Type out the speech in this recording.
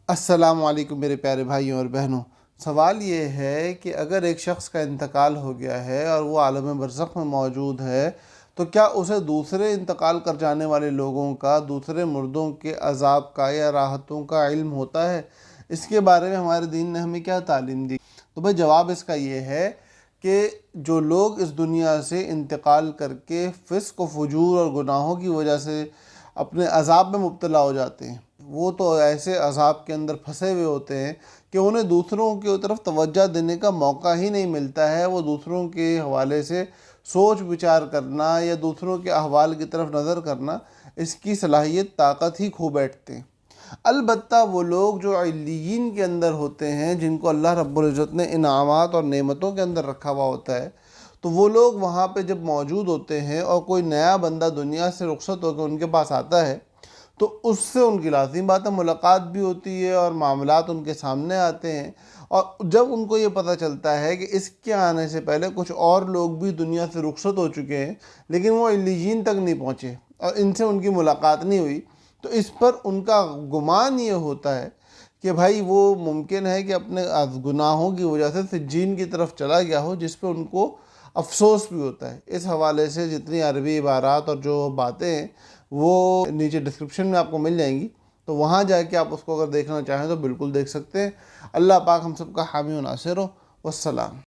السلام علیکم میرے پیارے بھائیوں اور بہنوں۔ سوال یہ ہے کہ اگر ایک شخص کا انتقال ہو گیا ہے اور وہ عالم برزخ میں موجود ہے تو کیا اسے دوسرے انتقال کر جانے والے لوگوں کا، دوسرے مردوں کے عذاب کا یا راحتوں کا علم ہوتا ہے؟ اس کے بارے میں ہمارے دین نے ہمیں کیا تعلیم دی؟ تو بھائی جواب اس کا یہ ہے کہ جو لوگ اس دنیا سے انتقال کر کے فسق و فجور اور گناہوں کی وجہ سے اپنے عذاب میں مبتلا ہو جاتے ہیں، وہ تو ایسے عذاب کے اندر پھنسے ہوئے ہوتے ہیں کہ انہیں دوسروں کی طرف توجہ دینے کا موقع ہی نہیں ملتا ہے۔ وہ دوسروں کے حوالے سے سوچ بچار کرنا یا دوسروں کے احوال کی طرف نظر کرنا، اس کی صلاحیت طاقت ہی کھو بیٹھتے ہیں۔ البتہ وہ لوگ جو علیین کے اندر ہوتے ہیں، جن کو اللہ رب العزت نے انعامات اور نعمتوں کے اندر رکھا ہوا ہوتا ہے، تو وہ لوگ وہاں پہ جب موجود ہوتے ہیں اور کوئی نیا بندہ دنیا سے رخصت ہو کے ان کے پاس آتا ہے تو اس سے ان کی لازم بات ہے ملاقات بھی ہوتی ہے اور معاملات ان کے سامنے آتے ہیں۔ اور جب ان کو یہ پتہ چلتا ہے کہ اس کے آنے سے پہلے کچھ اور لوگ بھی دنیا سے رخصت ہو چکے ہیں لیکن وہ علیین تک نہیں پہنچے اور ان سے ان کی ملاقات نہیں ہوئی، تو اس پر ان کا گمان یہ ہوتا ہے کہ بھائی وہ ممکن ہے کہ اپنے گناہوں کی وجہ سے سجین کی طرف چلا گیا ہو، جس پہ ان کو افسوس بھی ہوتا ہے۔ اس حوالے سے جتنی عربی عبارات اور جو باتیں ہیں وہ نیچے ڈسکرپشن میں آپ کو مل جائیں گی، تو وہاں جا کے آپ اس کو اگر دیکھنا چاہیں تو بالکل دیکھ سکتے ہیں۔ اللہ پاک ہم سب کا حامی و ناصر ہو۔ والسلام۔